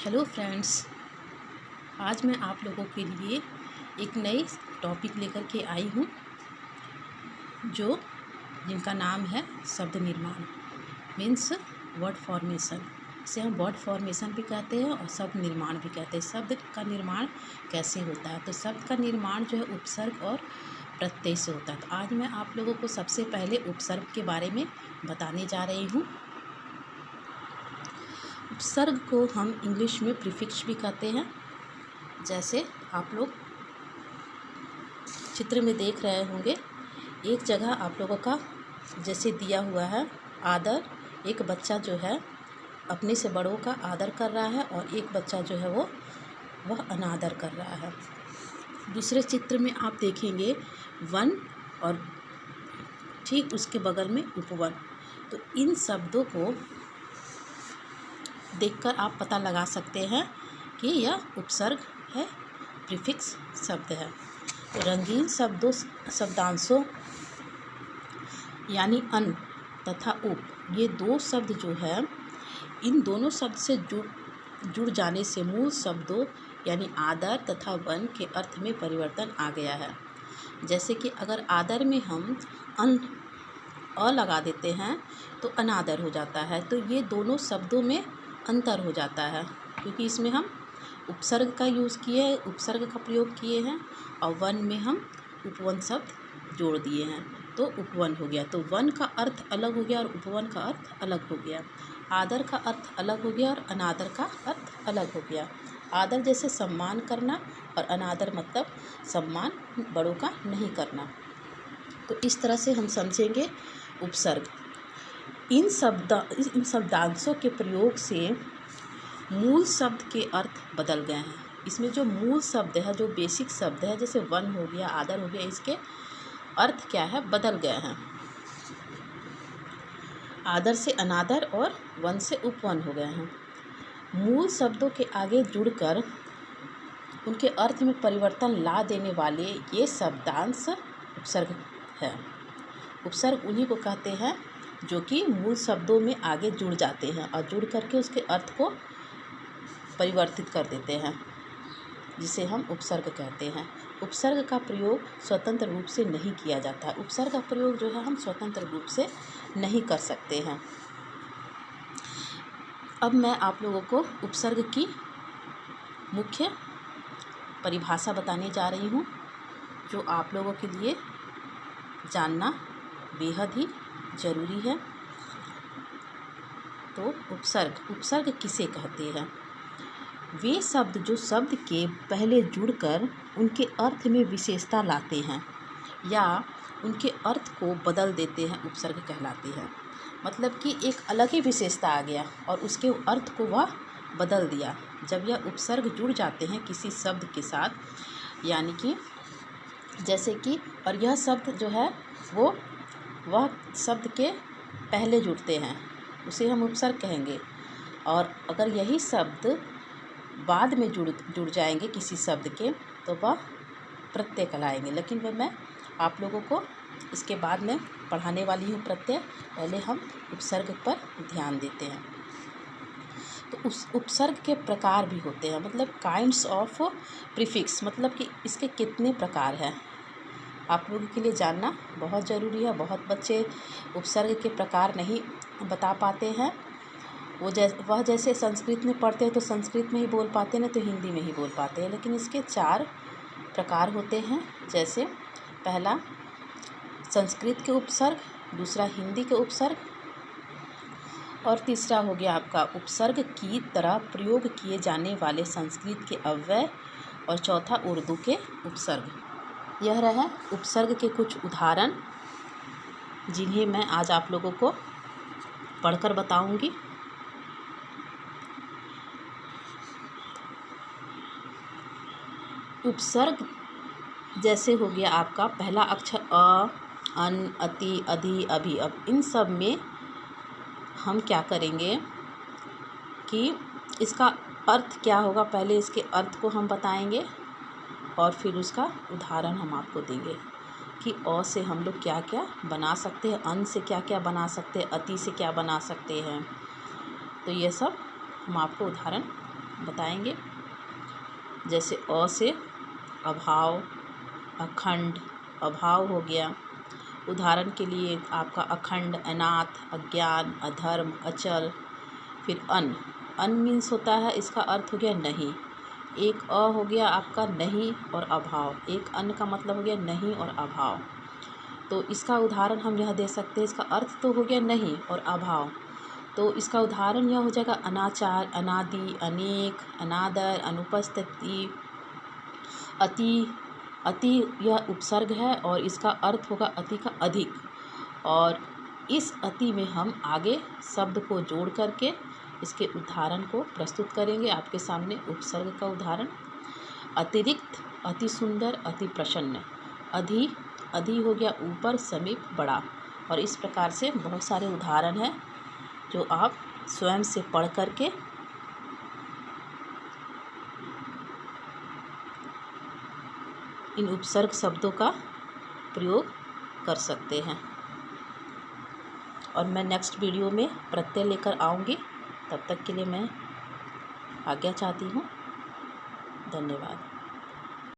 Hello friends. आज मैं आप लोगों के लिए एक नई टॉपिक लेकर के आई हूँ जिनका नाम है शब्द निर्माण मीन्स वर्ड फॉर्मेशन। इसे हम वर्ड फॉर्मेशन भी कहते हैं और शब्द निर्माण भी कहते हैं। शब्द का निर्माण कैसे होता है? तो शब्द का निर्माण जो है उपसर्ग और प्रत्यय से होता है। तो आज मैं आप लोगों को सबसे पहले उपसर्ग के बारे में बताने जा रही हूँ। उपसर्ग को हम इंग्लिश में प्रीफिक्स भी कहते हैं। जैसे आप लोग चित्र में देख रहे होंगे, एक जगह आप लोगों का जैसे दिया हुआ है आदर। एक बच्चा जो है अपने से बड़ों का आदर कर रहा है और एक बच्चा जो है वह अनादर कर रहा है। दूसरे चित्र में आप देखेंगे वन और ठीक उसके बगल में उपवन। तो इन शब्दों को देखकर आप पता लगा सकते हैं कि यह उपसर्ग है, प्रीफिक्स शब्द है। रंगीन शब्दांशों यानी अन तथा उप, ये दो शब्द जो है, इन दोनों शब्द से जुड़ जाने से मूल शब्दों यानी आदर तथा वन के अर्थ में परिवर्तन आ गया है। जैसे कि अगर आदर में हम अ लगा देते हैं तो अनादर हो जाता है। तो ये दोनों शब्दों में अंतर हो जाता है, क्योंकि इसमें हम उपसर्ग का यूज़ किए हैं, उपसर्ग का प्रयोग किए हैं और वन में हम उपवन शब्द जोड़ दिए हैं तो उपवन हो गया। तो वन का अर्थ अलग हो गया और उपवन का अर्थ अलग हो गया। आदर का अर्थ अलग हो गया और अनादर का अर्थ अलग हो गया। आदर जैसे सम्मान करना और अनादर मतलब सम्मान बड़ों का नहीं करना। तो इस तरह से हम समझेंगे उपसर्ग। इन शब्दांशों के प्रयोग से मूल शब्द के अर्थ बदल गए हैं। इसमें जो मूल शब्द है, जो बेसिक शब्द है, जैसे वन हो गया, आदर हो गया, इसके अर्थ क्या है, बदल गए हैं। आदर से अनादर और वन से उपवन हो गए हैं। मूल शब्दों के आगे जुड़कर उनके अर्थ में परिवर्तन ला देने वाले ये शब्दांश उपसर्ग है। उपसर्ग उन्हीं को कहते हैं जो कि मूल शब्दों में आगे जुड़ जाते हैं और जुड़ करके उसके अर्थ को परिवर्तित कर देते हैं, जिसे हम उपसर्ग कहते हैं। उपसर्ग का प्रयोग स्वतंत्र रूप से नहीं किया जाता है। उपसर्ग का प्रयोग जो है हम स्वतंत्र रूप से नहीं कर सकते हैं। अब मैं आप लोगों को उपसर्ग की मुख्य परिभाषा बताने जा रही हूँ, जो आप लोगों के लिए जानना बेहद ही ज़रूरी है। तो उपसर्ग किसे कहते हैं? वे शब्द जो शब्द के पहले जुड़कर उनके अर्थ में विशेषता लाते हैं या उनके अर्थ को बदल देते हैं, उपसर्ग कहलाते हैं। मतलब कि एक अलग ही विशेषता आ गया और उसके अर्थ को वह बदल दिया। जब यह उपसर्ग जुड़ जाते हैं किसी शब्द के साथ, यानी कि जैसे कि, और यह शब्द जो है वह शब्द के पहले जुड़ते हैं, उसे हम उपसर्ग कहेंगे। और अगर यही शब्द बाद में जुड़ जाएंगे किसी शब्द के तो वह प्रत्यय कहलाएंगे। लेकिन वह मैं आप लोगों को इसके बाद में पढ़ाने वाली हूँ प्रत्यय। पहले हम उपसर्ग पर ध्यान देते हैं। तो उस उपसर्ग के प्रकार भी होते हैं, मतलब काइंड्स ऑफ प्रीफिक्स, मतलब कि इसके कितने प्रकार हैं, आप लोगों के लिए जानना बहुत ज़रूरी है। बहुत बच्चे उपसर्ग के प्रकार नहीं बता पाते हैं। वह जैसे संस्कृत में पढ़ते हैं तो संस्कृत में ही बोल पाते हैं, तो हिंदी में ही बोल पाते हैं। लेकिन इसके 4 प्रकार होते हैं। जैसे पहला संस्कृत के उपसर्ग, दूसरा हिंदी के उपसर्ग और तीसरा हो गया आपका उपसर्ग की तरह प्रयोग किए जाने वाले संस्कृत के अव्यय और चौथा उर्दू के उपसर्ग। यह रहे उपसर्ग के कुछ उदाहरण, जिन्हें मैं आज आप लोगों को पढ़कर बताऊंगी। उपसर्ग जैसे हो गया आपका पहला अक्षर अ, अन, अति, अधि, अभि। अब इन सब में हम क्या करेंगे कि इसका अर्थ क्या होगा, पहले इसके अर्थ को हम बताएंगे और फिर उसका उदाहरण हम आपको देंगे कि अ से हम लोग क्या क्या बना सकते हैं, अन से क्या क्या बना सकते हैं, अति से क्या बना सकते हैं। तो ये सब हम आपको उदाहरण बताएंगे। जैसे अ से अभाव, अखंड, अभाव हो गया। उदाहरण के लिए आपका अखंड, अनाथ, अज्ञान, अधर्म, अचल। फिर अन, अन मीन्स होता है, इसका अर्थ हो गया नहीं। एक अ हो गया आपका नहीं और अभाव, एक अन का मतलब हो गया नहीं और अभाव। तो इसका उदाहरण हम यह दे सकते हैं, इसका अर्थ तो हो गया नहीं और अभाव, तो इसका उदाहरण यह हो जाएगा अनाचार, अनादि, अनेक, अनादर, अनुपस्थिति, अति। अति यह उपसर्ग है और इसका अर्थ होगा अति का अधिक। और इस अति में हम आगे शब्द को जोड़ करके इसके उदाहरण को प्रस्तुत करेंगे आपके सामने। उपसर्ग का उदाहरण अतिरिक्त, अति सुंदर, अति प्रसन्न। अधि, अधि हो गया ऊपर, समीप, बड़ा। और इस प्रकार से बहुत सारे उदाहरण हैं जो आप स्वयं से पढ़ करके इन उपसर्ग शब्दों का प्रयोग कर सकते हैं। और मैं नेक्स्ट वीडियो में प्रत्यय लेकर आऊँगी। तब तक के लिए मैं आज्ञा चाहती हूँ। धन्यवाद।